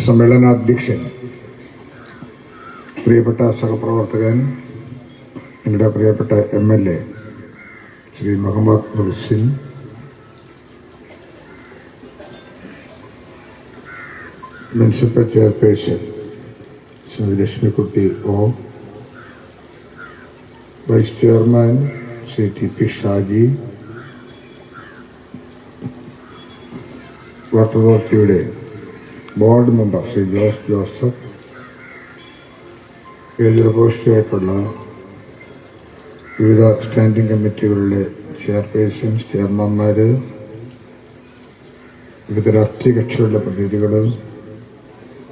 സമ്മേളനാധ്യക്ഷൻ, പ്രിയപ്പെട്ട സഹപ്രവർത്തകൻ, എൻ്റെ പ്രിയപ്പെട്ട MLA Shri Muhammad Muhsin, municipal chairperson Shri Lakshmikutty O, vice chairman Shri TP Shaji, water അതോറിറ്റിയുടെ ബോർഡ് മെമ്പർ ശ്രീ ജോസ് ജോസഫ്, എതിർപോസ്റ്റായിട്ടുള്ള വിവിധ സ്റ്റാൻഡിംഗ് കമ്മിറ്റികളുടെ ചെയർപേഴ്സൺസ്, ചെയർമാൻമാർ, വിവിധ രാഷ്ട്രീയ കക്ഷികളുടെ പ്രതിനിധികൾ,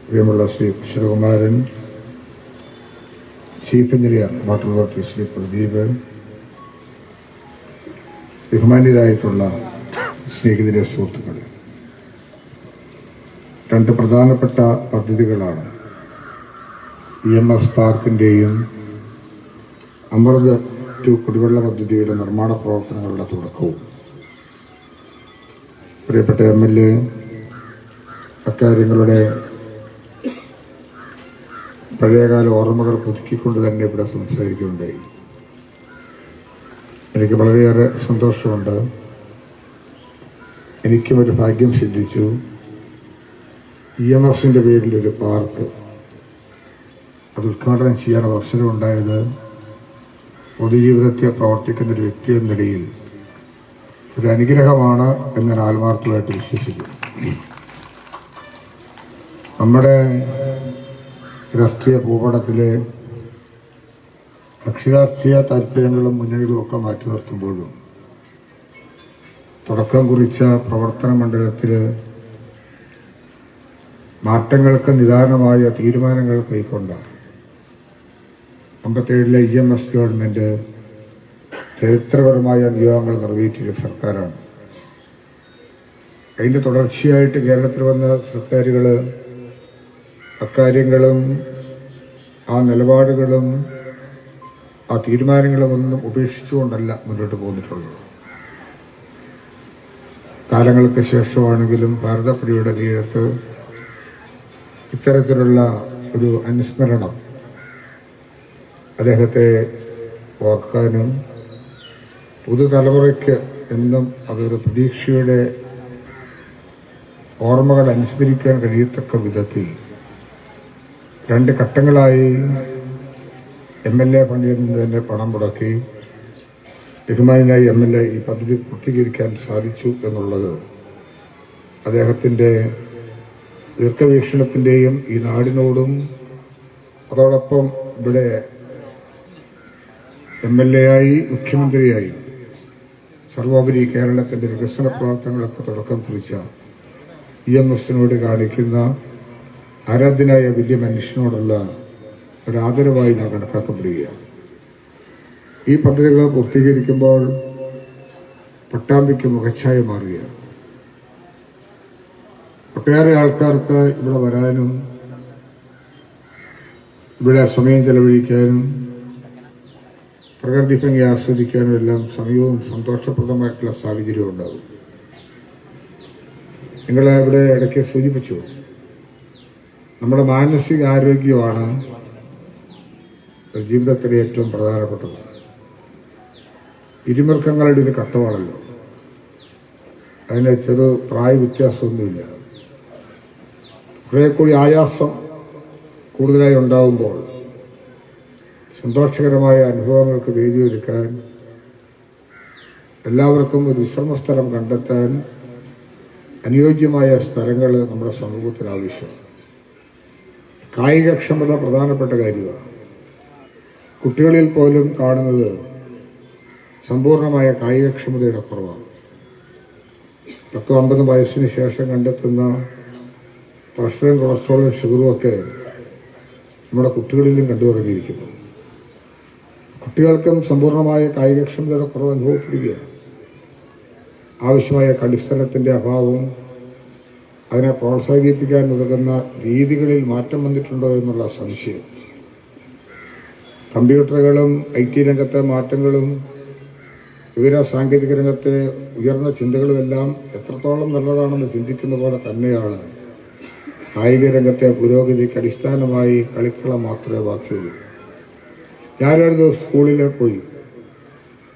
പ്രിയമുള്ള Shri Krishnakumaran, chief engineer water authority Shri Pradeep, ബഹുമാന്യരായിട്ടുള്ള സ്നേഹിതരെ, സുഹൃത്തുക്കളെ, രണ്ട് പ്രധാനപ്പെട്ട പദ്ധതികളാണ് EMS പാർക്കിൻ്റെയും അമൃത് 2 കുടിവെള്ള പദ്ധതിയുടെ നിർമ്മാണ പ്രവർത്തനങ്ങളുടെ തുടക്കവും. പ്രിയപ്പെട്ട MLA അക്കാര്യങ്ങളുടെ പഴയകാല ഓർമ്മകൾ പുതുക്കിക്കൊണ്ട് തന്നെ ഇവിടെ സംസാരിക്കുകയുണ്ടായി. എനിക്ക് വളരെയേറെ സന്തോഷമുണ്ട്. എനിക്കും ഒരു ഭാഗ്യം സിദ്ധിച്ചു. EMSൻ്റെ പേരിലൊരു പാർക്ക് അത് ഉദ്ഘാടനം ചെയ്യാനുള്ള അവസരമുണ്ടായത് പൊതുജീവിതത്തെ പ്രവർത്തിക്കുന്നൊരു വ്യക്തി എന്ന നിലയിൽ ഒരു അനുഗ്രഹമാണ് എന്ന് ഞാൻ ആത്മാർത്ഥമായിട്ട് വിശ്വസിക്കുന്നു. നമ്മുടെ രാഷ്ട്രീയ ഭൂപടത്തിലെ കക്ഷിരാഷ്ട്രീയ താല്പര്യങ്ങളും മുന്നണികളും ഒക്കെ മാറ്റി നിർത്തുമ്പോഴും തുടക്കം കുറിച്ച പ്രവർത്തന മണ്ഡലത്തിൽ മാറ്റങ്ങൾക്ക് നിദാനമായ തീരുമാനങ്ങൾ കൈക്കൊണ്ട 57-ലെ EMS ഗവൺമെൻറ് ചരിത്രപരമായ നിയോഗങ്ങൾ നിറവേറ്റിയ സർക്കാരാണ്. അതിൻ്റെ തുടർച്ചയായിട്ട് കേരളത്തിൽ വന്ന സർക്കാരുകൾ അക്കാര്യങ്ങളും ആ നിലപാടുകളും ആ തീരുമാനങ്ങളും ഒന്നും ഉപേക്ഷിച്ചുകൊണ്ടല്ല മുന്നോട്ട് പോന്നിട്ടുള്ളത്. കാലങ്ങൾക്ക് ശേഷമാണെങ്കിലും ഭാരതപ്പുഴയുടെ തീരത്ത് ഇത്തരത്തിലുള്ള ഒരു അനുസ്മരണം അദ്ദേഹത്തെ ഓർക്കാനും പുതുതലമുറയ്ക്ക് എന്നും അതൊരു പ്രതീക്ഷയുടെ ഓർമ്മകൾ അനുസ്മരിക്കാൻ കഴിയത്തക്ക വിധത്തിൽ 2 ഘട്ടങ്ങളായി MLA ഫണ്ടിൽ നിന്ന് തന്നെ പണം മുടക്കി ബഹുമാനായി MLA ഈ പദ്ധതി പൂർത്തീകരിക്കാൻ സാധിച്ചു എന്നുള്ളത് അദ്ദേഹത്തിൻ്റെ ദീർഘവീക്ഷണത്തിൻ്റെയും ഈ നാടിനോടും അതോടൊപ്പം ഇവിടെ MLA ആയി മുഖ്യമന്ത്രിയായി സർവോപരി കേരളത്തിൻ്റെ വികസന പ്രവർത്തനങ്ങളൊക്കെ തുടക്കം കുറിച്ച EMSനോട് കാണിക്കുന്ന ആരാധ്യനായ വലിയ മനുഷ്യനോടുള്ള ഒരാദരവായി ഞാൻ കണക്കാക്കപ്പെടുകയാണ്. ഈ പദ്ധതികൾ പൂർത്തീകരിക്കുമ്പോൾ പട്ടാമ്പിക്ക് മുഖച്ഛായ മാറുകയാണ്. ഒട്ടേറെ ആൾക്കാർക്ക് ഇവിടെ വരാനും ഇവിടെ സമയം ചെലവഴിക്കാനും പ്രകൃതി ഭംഗി ആസ്വദിക്കാനും എല്ലാം സമയവും സന്തോഷപ്രദമായിട്ടുള്ള സാഹചര്യം ഉണ്ടാകും. നിങ്ങൾ ഇവിടെ ഇടയ്ക്ക് സൂചിപ്പിച്ചു, നമ്മുടെ മാനസിക ആരോഗ്യമാണ് ജീവിതത്തിലെ ഏറ്റവും പ്രധാനപ്പെട്ടത്. ഇരുമൃക്കങ്ങളുടെ ഒരു ഘട്ടമാണല്ലോ, അതിന് ചെറു പ്രായ വ്യത്യാസമൊന്നുമില്ല. കുറേ കൂടി ആയാസം കൂടുതലായി ഉണ്ടാകുമ്പോൾ സന്തോഷകരമായ അനുഭവങ്ങൾക്ക് വേദിയൊരുക്കാൻ എല്ലാവർക്കും ഒരു വിശ്രമസ്ഥലം കണ്ടെത്താൻ അനുയോജ്യമായ സ്ഥലങ്ങൾ നമ്മുടെ സമൂഹത്തിന് ആവശ്യമാണ്. കായികക്ഷമത പ്രധാനപ്പെട്ട കാര്യമാണ്. കുട്ടികളിൽ പോലും കാണുന്നത് സമ്പൂർണമായ കായികക്ഷമതയുടെ കുറവാണ്. 10-50 വയസ്സിന് ശേഷം കണ്ടെത്തുന്ന പ്രഷറും കൊളസ്ട്രോളും ഷുഗറും ഒക്കെ നമ്മുടെ കുട്ടികളിലും കണ്ടു തുടങ്ങിയിരിക്കുന്നു. കുട്ടികൾക്കും സമ്പൂർണമായ കായികക്ഷമതയുടെ കുറവ് അനുഭവപ്പെടുകയാണ്. ആവശ്യമായ കളിസ്ഥലത്തിൻ്റെ അഭാവം, അതിനെ പ്രോത്സാഹിപ്പിക്കാൻ ഉതകുന്ന രീതികളിൽ മാറ്റം വന്നിട്ടുണ്ടോ എന്നുള്ള സംശയം. കമ്പ്യൂട്ടറുകളും IT രംഗത്തെ മാറ്റങ്ങളും വിവര സാങ്കേതിക രംഗത്തെ ഉയർന്ന ചിന്തകളുമെല്ലാം എത്രത്തോളം നല്ലതാണെന്ന് ചിന്തിക്കുന്ന പോലെ തന്നെയാണ് കായിക രംഗത്തെ പുരോഗതിക്ക് അടിസ്ഥാനമായി കളിക്കളം മാത്രമേ ബാക്കിയുള്ളൂ. ഞാനൊരു ദിവസം സ്കൂളിൽ പോയി.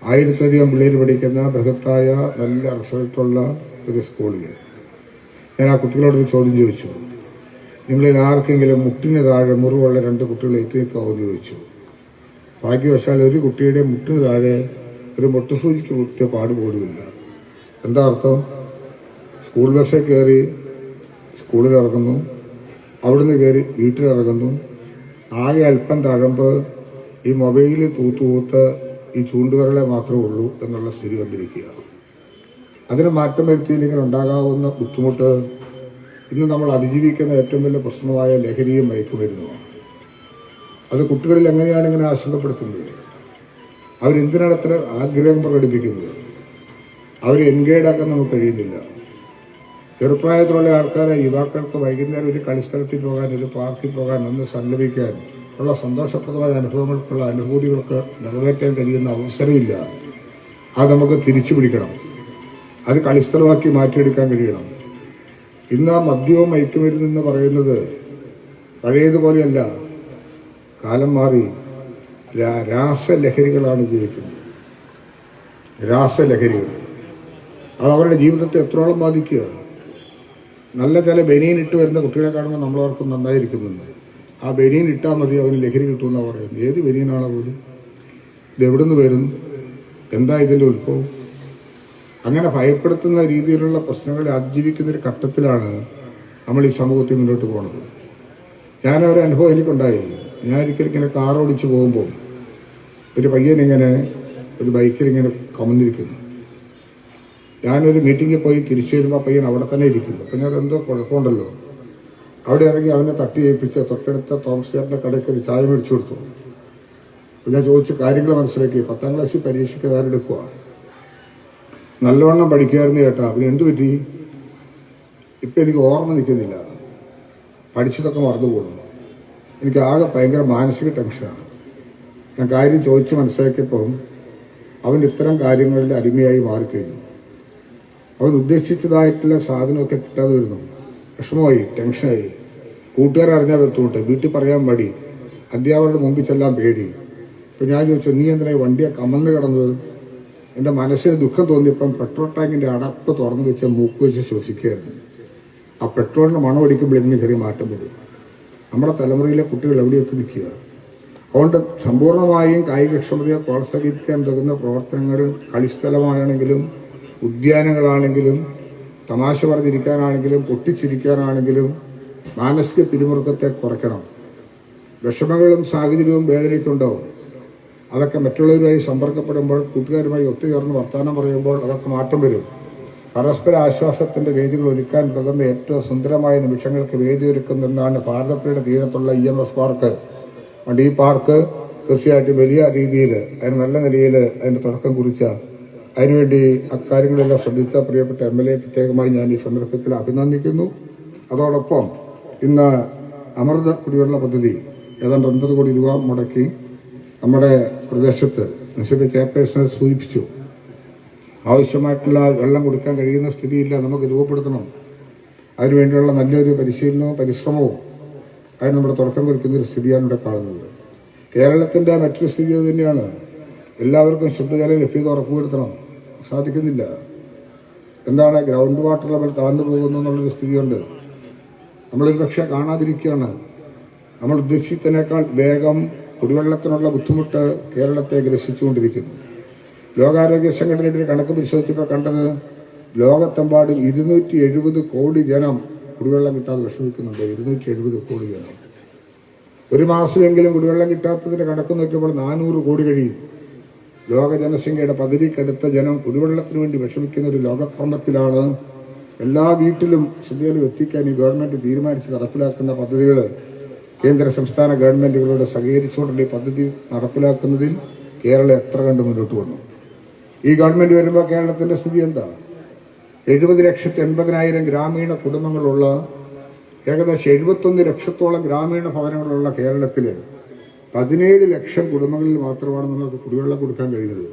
1000-ലധികം പിള്ളേർ പഠിക്കുന്ന ബൃഹത്തായ നല്ല റിസൾട്ടുള്ള ഒരു സ്കൂളിൽ ഞാൻ ആ കുട്ടികളോടൊരു ചോദ്യം ചോദിച്ചു. നിങ്ങളിൽ ആർക്കെങ്കിലും മുട്ടിന് താഴെ മുറിവുള്ള 2 കുട്ടികൾ എത്തി നിൽക്കാമെന്ന് ചോദിച്ചു. ഭാഗ്യവശാൽ ഒരു കുട്ടിയുടെ മുട്ടിന് താഴെ ഒരു മുട്ടുസൂചിക്ക് കുത്തിയ പാട് പോലുമില്ല. എന്താ അർത്ഥം? സ്കൂൾ ബസ്സിൽ കയറി സ്കൂളിൽ ഇറങ്ങുന്നു, അവിടുന്ന് കയറി വീട്ടിലിറങ്ങുന്നു, ആകെ അല്പം തഴമ്പ് ഈ മൊബൈലിൽ തൂത്ത് ഈ ചൂണ്ടുവിരലെ മാത്രമേ ഉള്ളൂ എന്നുള്ള സ്ഥിതി വന്നിരിക്കുക. അതിന് മാറ്റം വരുത്തിയില്ലെങ്കിൽ ഉണ്ടാകാവുന്ന ബുദ്ധിമുട്ട് ഇന്ന് നമ്മൾ അതിജീവിക്കുന്ന ഏറ്റവും വലിയ പ്രശ്നമായ ലഹരിയും മയക്കുമരുന്നുമാണ്. അത് കുട്ടികളിൽ എങ്ങനെയാണ് ഇങ്ങനെ ആശങ്കപ്പെടുത്തുന്നത്? അവരെന്തിനാണ് അത്ര ആഗ്രഹം പ്രകടിപ്പിക്കുന്നത്? അവരെ എൻഗേജാക്കാൻ നമുക്ക് കഴിയുന്നില്ല. ചെറുപ്രായത്തിലുള്ള ആൾക്കാരെ, യുവാക്കൾക്ക് വൈകുന്നേരം ഒരു കളിസ്ഥലത്തിൽ പോകാൻ, ഒരു പാർക്കിൽ പോകാൻ, ഒന്ന് സല്ലപിക്കാൻ ഉള്ള സന്തോഷപ്രദമായ അനുഭവങ്ങൾക്കുള്ള അനുഭൂതികൾക്ക് നിറവേറ്റാൻ കഴിയുന്ന അവസരമില്ല. അത് നമുക്ക് തിരിച്ചു പിടിക്കണം. അത് കളിസ്ഥലമാക്കി മാറ്റിയെടുക്കാൻ കഴിയണം. ഇന്ന് ആ മദ്യവും മയക്കുമരുന്നെന്ന് പറയുന്നത് പഴയതുപോലെയല്ല. കാലം മാറി. രാസലഹരികളാണ് ഉപയോഗിക്കുന്നത്. രാസലഹരികൾ അത് അവരുടെ ജീവിതത്തെ എത്രോളം ബാധിക്കുക. നല്ല ചില ബനിയൻ ഇട്ട് വരുന്ന കുട്ടികളെ കാണുമ്പോൾ നമ്മളവർക്കും നന്നായിരിക്കുന്നുണ്ട്. ആ ബനിയൻ ഇട്ടാൽ മതി, അവന് ലഹരി കിട്ടുമെന്നാണ് പറയുന്നത്. ഏത് ബനിയനാണോ പോലും? ഇതെവിടെ നിന്ന് വരുന്നു? എന്താ ഇതിൻ്റെ ഉത്ഭവം? അങ്ങനെ ഭയപ്പെടുത്തുന്ന രീതിയിലുള്ള പ്രശ്നങ്ങളെ അതിജീവിക്കുന്നൊരു ഘട്ടത്തിലാണ് നമ്മൾ ഈ സമൂഹത്തിൽ മുന്നോട്ട് പോകുന്നത്. ഞാനൊരു അനുഭവം എനിക്കുണ്ടായി. ഞാൻ ഒരിക്കലും ഇങ്ങനെ കാർ ഓടിച്ച് പോകുമ്പോൾ ഒരു പയ്യനിങ്ങനെ ഒരു ബൈക്കിലിങ്ങനെ കമന്നിരിക്കുന്നു. ഞാനൊരു മീറ്റിങ്ങിൽ പോയി തിരിച്ചു വരുമ്പോൾ പയ്യൻ അവിടെ തന്നെ ഇരിക്കുന്നു. അപ്പം ഞാൻ എന്തോ കുഴപ്പമുണ്ടല്ലോ. അവിടെ ഇറങ്ങി അവനെ തട്ടി ഏൽപ്പിച്ച് തൊട്ടടുത്ത തോമസ് ചേട്ടൻ്റെ കടയ്ക്ക് ഒരു ചായ മേടിച്ചു കൊടുത്തു. അപ്പം ഞാൻ ചോദിച്ചു കാര്യങ്ങൾ മനസ്സിലാക്കി. 10ാം ക്ലാസ്സിൽ പരീക്ഷയ്ക്ക് തയ്യാറെടുക്കുക. നല്ലവണ്ണം പഠിക്കുമായിരുന്നു ചേട്ടാ. അപ്പം എന്തു പറ്റി? ഇപ്പം എനിക്ക് ഓർമ്മ നിൽക്കുന്നില്ല. പഠിച്ചതൊക്കെ മറന്നു പോകുന്നു. എനിക്ക് ആകെ ഭയങ്കര മാനസിക ടെൻഷനാണ്. ഞാൻ കാര്യം ചോദിച്ച് മനസ്സിലാക്കിയപ്പോൾ അവൻ ഇത്തരം കാര്യങ്ങളിൽ അടിമയായി മാറിക്കഴിഞ്ഞു. അവൻ ഉദ്ദേശിച്ചതായിട്ടുള്ള സാധനമൊക്കെ കിട്ടാതെ വരുന്നു. വിഷമമായി, ടെൻഷനായി. കൂട്ടുകാരറിഞ്ഞാൽ ബുദ്ധിമുട്ട്, വീട്ടിൽ പറയാൻ മടി, അധ്യാപകരുടെ മുമ്പിൽ ചെല്ലാൻ പേടി. ഇപ്പം ഞാൻ ചോദിച്ചു, നീ എന്തിനാ വണ്ടിയെ കമന്ന് കിടന്നത്? എൻ്റെ മനസ്സിന് ദുഃഖം തോന്നിയപ്പം പെട്രോൾ ടാങ്കിൻ്റെ അടപ്പ് തുറന്നു വെച്ച് മൂക്ക് വെച്ച് ശ്വസിക്കുകയായിരുന്നു. ആ പെട്രോളിൻ്റെ മണം അടിക്കുമ്പോഴെങ്കിലും ചെറിയ മാറ്റം വരും. നമ്മുടെ തലമുറയിലെ കുട്ടികൾ എവിടെ എത്തി നിൽക്കുക? അതുകൊണ്ട് സമ്പൂർണ്ണമായും കായികക്ഷമതയെ പ്രോത്സാഹിപ്പിക്കാൻ തുടങ്ങുന്ന പ്രവർത്തനങ്ങൾ കളിസ്ഥലമാണെങ്കിലും ഉദ്യാനങ്ങളാണെങ്കിലും തമാശ പറഞ്ഞിരിക്കാനാണെങ്കിലും പൊട്ടിച്ചിരിക്കാനാണെങ്കിലും മാനസിക പിരിമുറുക്കത്തെ കുറയ്ക്കണം. വിഷമങ്ങളും സാഹചര്യവും വേദനയൊക്കെ ഉണ്ടാവും. അതൊക്കെ മറ്റുള്ളവരുമായി സമ്പർക്കപ്പെടുമ്പോൾ, കൂട്ടുകാരുമായി ഒത്തുചേർന്ന് വർത്തമാനം പറയുമ്പോൾ അതൊക്കെ മാറ്റം വരും. പരസ്പര ആശ്വാസത്തിൻ്റെ വേദികൾ ഒരുക്കാൻ പകർന്ന ഏറ്റവും സുന്ദരമായ നിമിഷങ്ങൾക്ക് വേദി ഒരുക്കുന്നതെന്നാണ് ഭാരതപ്പുഴയുടെ തീരത്തുള്ള EMS പാർക്ക്. അതുകൊണ്ട് ഈ പാർക്ക് തീർച്ചയായിട്ടും വലിയ രീതിയിൽ അതിന് നല്ല നിലയിൽ അതിൻ്റെ തുടക്കം കുറിച്ച, അതിനുവേണ്ടി അക്കാര്യങ്ങളെല്ലാം ശ്രദ്ധിച്ച പ്രിയപ്പെട്ട MLA പ്രത്യേകമായി ഞാൻ ഈ സന്ദർഭത്തിൽ അഭിനന്ദിക്കുന്നു. അതോടൊപ്പം ഇന്ന് അമൃത കുടിവെള്ള പദ്ധതി ഏതാണ്ട് 9 കോടി രൂപ മുടക്കി നമ്മുടെ പ്രദേശത്ത് മുനിസിപ്പൽ ചെയർപേഴ്സണെ സൂചിപ്പിച്ചു. ആവശ്യമായിട്ടുള്ള വെള്ളം കൊടുക്കാൻ കഴിയുന്ന സ്ഥിതിയില്ല, നമുക്ക് രൂപപ്പെടുത്തണം. അതിനുവേണ്ടിയുള്ള നല്ലൊരു പരിശീലനവും പരിശ്രമവും അതിന് നമ്മുടെ തുടക്കം കുറിക്കുന്നൊരു സ്ഥിതിയാണ് ഇവിടെ കാണുന്നത്. കേരളത്തിൻ്റെ മറ്റൊരു സ്ഥിതി അത് തന്നെയാണ്. എല്ലാവർക്കും ശുദ്ധജല ലഭ്യത ഉറപ്പുവരുത്തണം. സാധിക്കുന്നില്ല. എന്താണ്? ഗ്രൗണ്ട് വാട്ടർ ലെവൽ താഴ്ന്നു പോകുന്നു എന്നുള്ളൊരു സ്ഥിതിയുണ്ട്. നമ്മളൊരു പക്ഷേ കാണാതിരിക്കുകയാണ്. നമ്മൾ ഉദ്ദേശിച്ചതിനേക്കാൾ വേഗം കുടിവെള്ളത്തിനുള്ള ബുദ്ധിമുട്ട് കേരളത്തെ ഗ്രസിച്ചുകൊണ്ടിരിക്കുന്നു. ലോകാരോഗ്യ സംഘടനയുടെ കണക്ക് പരിശോധിച്ചപ്പോൾ കണ്ടത് ലോകത്തെമ്പാടും 270 കോടി ജനം കുടിവെള്ളം കിട്ടാതെ വിഷമിക്കുന്നുണ്ട്. 270 കോടി ജനം. ഒരു മാസമെങ്കിലും കുടിവെള്ളം കിട്ടാത്തതിൻ്റെ കണക്ക് നോക്കിയപ്പോൾ 400 കോടി കഴിയും. ലോക ജനസംഖ്യയുടെ പകുതിക്കടുത്ത ജനം കുടിവെള്ളത്തിന് വേണ്ടി വിഷമിക്കുന്ന ഒരു ലോകക്രമത്തിലാണ് എല്ലാ വീട്ടിലും ശുദ്ധജലം എത്തിക്കാൻ ഈ ഗവൺമെൻറ് തീരുമാനിച്ച് നടപ്പിലാക്കുന്ന പദ്ധതികൾ കേന്ദ്ര സംസ്ഥാന ഗവൺമെൻറ്റുകളോട് സഹകരിച്ചുകൊണ്ടുള്ള ഈ പദ്ധതി നടപ്പിലാക്കുന്നതിൽ കേരളം എത്ര കണ്ട് മുന്നോട്ട് വന്നു. ഈ ഗവൺമെൻറ് വരുമ്പോൾ കേരളത്തിൻ്റെ സ്ഥിതി എന്താ? 70,80,000 ഗ്രാമീണ കുടുംബങ്ങളുള്ള, ഏകദേശം 71 ലക്ഷത്തോളം ഗ്രാമീണ ഭവനങ്ങളുള്ള കേരളത്തിൽ 17 ലക്ഷം കുടുംബങ്ങളിൽ മാത്രമാണ് നിങ്ങൾക്ക് കുടിവെള്ളം കൊടുക്കാൻ കഴിയുന്നത്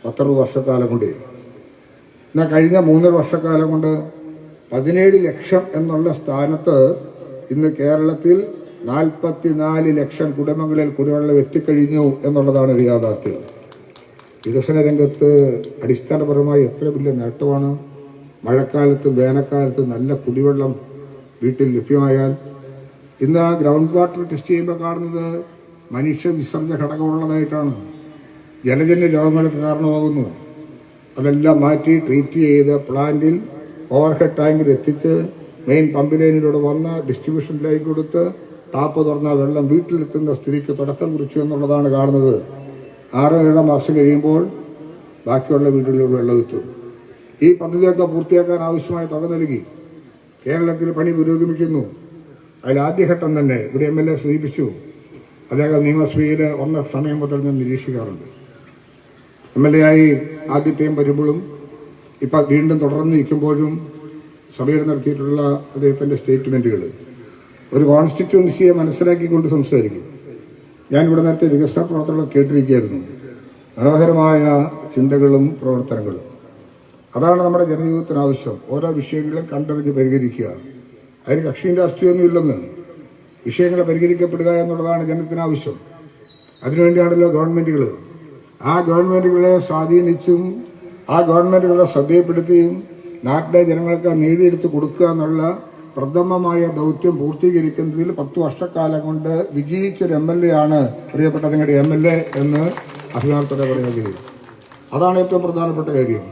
10 വർഷക്കാലം കൊണ്ട്. എന്നാൽ കഴിഞ്ഞ 3 വർഷക്കാലം കൊണ്ട് 17 ലക്ഷം എന്നുള്ള സ്ഥാനത്ത് ഇന്ന് കേരളത്തിൽ 44 ലക്ഷം കുടുംബങ്ങളിൽ കുടിവെള്ളം എത്തിക്കഴിഞ്ഞു എന്നുള്ളതാണ് ഒരു യാഥാർത്ഥ്യം. വികസന രംഗത്ത് അടിസ്ഥാനപരമായി എത്ര വലിയ നേട്ടമാണ്. മഴക്കാലത്ത് വേനൽക്കാലത്ത് നല്ല കുടിവെള്ളം വീട്ടിൽ ലഭ്യമായാൽ ഇന്ന് ആ ഗ്രൗണ്ട് വാട്ടർ ടെസ്റ്റ് ചെയ്യുമ്പോൾ കാണുന്നത് മനുഷ്യ വിസർജ്ജ ഘടകമുള്ളതായിട്ടാണ്. ജലജന്യ രോഗങ്ങൾക്ക് കാരണമാകുന്നു. അതെല്ലാം മാറ്റി ട്രീറ്റ് ചെയ്ത് പ്ലാന്റിൽ ഓവർഹെഡ് ടാങ്കിൽ എത്തിച്ച് മെയിൻ പമ്പ് ലൈനിലൂടെ വന്ന് ഡിസ്ട്രിബ്യൂഷൻ ലൈൻ കൊടുത്ത് ടാപ്പ് തുറന്ന വെള്ളം വീട്ടിലെത്തുന്ന സ്ഥിതിക്ക് തുടക്കം കുറിച്ചു എന്നുള്ളതാണ് കാണുന്നത്. 6-7 മാസം കഴിയുമ്പോൾ ബാക്കിയുള്ള വീടുകളിലൂടെ വെള്ളം എത്തും. ഈ പദ്ധതിയൊക്കെ പൂർത്തിയാക്കാൻ ആവശ്യമായ തുക നൽകി. കേരളത്തിൽ പണി പുരോഗമിക്കുന്നു. അതിൽ ആദ്യഘട്ടം തന്നെ ഇവിടെ MLA സൂചിപ്പിച്ചു. അദ്ദേഹം നിയമസഭയിൽ വന്ന സമയം മുതൽ ഞാൻ നിരീക്ഷിക്കാറുണ്ട്. MLA ആയി ആദ്യത്തെയും വരുമ്പോഴും ഇപ്പം വീണ്ടും തുടർന്ന് നിൽക്കുമ്പോഴും സഭയിൽ നടത്തിയിട്ടുള്ള അദ്ദേഹത്തിൻ്റെ സ്റ്റേറ്റ്മെൻറ്റുകൾ ഒരു കോൺസ്റ്റിറ്റ്യുവൻസിയെ മനസ്സിലാക്കിക്കൊണ്ട് സംസാരിക്കും. ഞാനിവിടെ നേരത്തെ വികസന പ്രവർത്തനങ്ങൾ കേട്ടിരിക്കുകയായിരുന്നു. മനോഹരമായ ചിന്തകളും പ്രവർത്തനങ്ങളും. അതാണ് നമ്മുടെ ജനജീവിതത്തിന് ആവശ്യം. ഓരോ വിഷയങ്ങളും കണ്ടറിഞ്ഞ് പരിഹരിക്കുക. അതിന് കക്ഷിയും രാഷ്ട്രീയമൊന്നും ഇല്ലെന്ന്. വിഷയങ്ങൾ പരിഹരിക്കപ്പെടുക എന്നുള്ളതാണ് ജനത്തിന് ആവശ്യം. അതിനുവേണ്ടിയാണല്ലോ ഗവൺമെൻറ്റുകൾ. ആ ഗവൺമെൻറ്റുകളെ സ്വാധീനിച്ചും ആ ഗവൺമെൻറ്റുകളെ ശ്രദ്ധയപ്പെടുത്തിയും നാട്ടിലെ ജനങ്ങൾക്ക് നേടിയെടുത്ത് കൊടുക്കുക എന്നുള്ള പ്രഥമമായ ദൗത്യം പൂർത്തീകരിക്കുന്നതിൽ 10 വർഷക്കാലം കൊണ്ട് വിജയിച്ചൊരു MLA ആണ് പ്രിയപ്പെട്ട നിങ്ങളുടെ MLA എന്ന് അഭിമാനത്തോടെ പറയാൻ കഴിയും. അതാണ് ഏറ്റവും പ്രധാനപ്പെട്ട കാര്യം.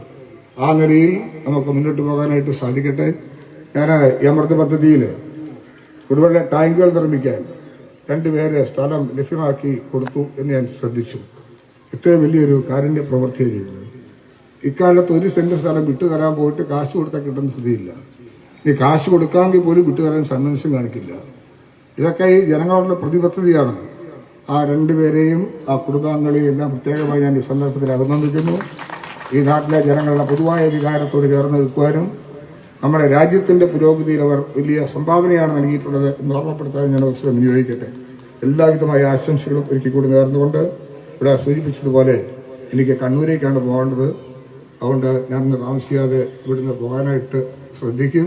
ആ നിലയിൽ നമുക്ക് മുന്നോട്ട് പോകാനായിട്ട് സാധിക്കട്ടെ. ഞാൻ ഈ അമൃത് പദ്ധതിയിൽ കുടിവെള്ള ടാങ്കുകൾ നിർമ്മിക്കാൻ 2 പേരെ സ്ഥലം ലഭ്യമാക്കി കൊടുത്തു എന്ന് ഞാൻ ശ്രദ്ധിച്ചു. ഇത്രയും വലിയൊരു കാരുണ്യ പ്രവൃത്തിയാണ് ചെയ്തത്. ഇക്കാലത്ത് 1 സെന്റ് സ്ഥലം വിട്ടുതരാൻ പോയിട്ട് കാശ് കൊടുത്താൽ കിട്ടുന്ന സ്ഥിതിയില്ല. ഈ കാശ് കൊടുക്കാമെങ്കിൽ പോലും വിട്ടുതരാൻ സന്മനസ്യം കാണിക്കില്ല. ഇതൊക്കെ ഈ ജനങ്ങളുടെ പ്രതിബദ്ധതയാണ്. ആ 2 പേരെയും ആ കുടുംബാംഗങ്ങളെയും എല്ലാം പ്രത്യേകമായി ഞാൻ ഈ സന്ദർഭത്തിൽ അഭിനന്ദിക്കുന്നു. ഈ നാട്ടിലെ ജനങ്ങളുടെ പൊതുവായ വികാരത്തോട് ചേർന്ന് നിൽക്കുവാനും നമ്മുടെ രാജ്യത്തിൻ്റെ പുരോഗതിയിൽ അവർ വലിയ സംഭാവനയാണ് നൽകിയിട്ടുള്ളത് എന്ന് ഓർമ്മപ്പെടുത്താൻ ഞാൻ അവസരം വിനിയോഗിക്കട്ടെ. എല്ലാവിധമായ ആശംസകളും ഒരുക്കിക്കൂടി നേർന്നുകൊണ്ട് ഇവിടെ സൂചിപ്പിച്ചതുപോലെ എനിക്ക് കണ്ണൂരേക്കാണ് പോകേണ്ടത്. അതുകൊണ്ട് ഞാൻ താമസിയാതെ ഇവിടുന്ന് പോകാനായിട്ട് ശ്രദ്ധിക്കും.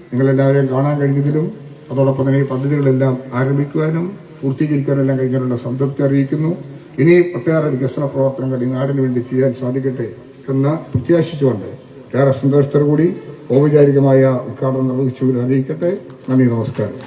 നിങ്ങളെല്ലാവരെയും കാണാൻ കഴിഞ്ഞതിലും അതോടൊപ്പം തന്നെ ഈ പദ്ധതികളെല്ലാം ആരംഭിക്കുവാനും പൂർത്തീകരിക്കാനെല്ലാം കഴിഞ്ഞാലുള്ള സംതൃപ്തി അറിയിക്കുന്നു. ഇനി ഒട്ടേറെ വികസന പ്രവർത്തനങ്ങൾ ഈ നാടിന് വേണ്ടി ചെയ്യാൻ സാധിക്കട്ടെ എന്ന് പ്രത്യാശിച്ചുകൊണ്ട് ഏറെ സന്തോഷത്തോടു കൂടി ഔപചാരികമായ ഉദ്ഘാടനം നിർവഹിച്ചു അറിയിക്കട്ടെ. നന്ദി, നമസ്കാരം.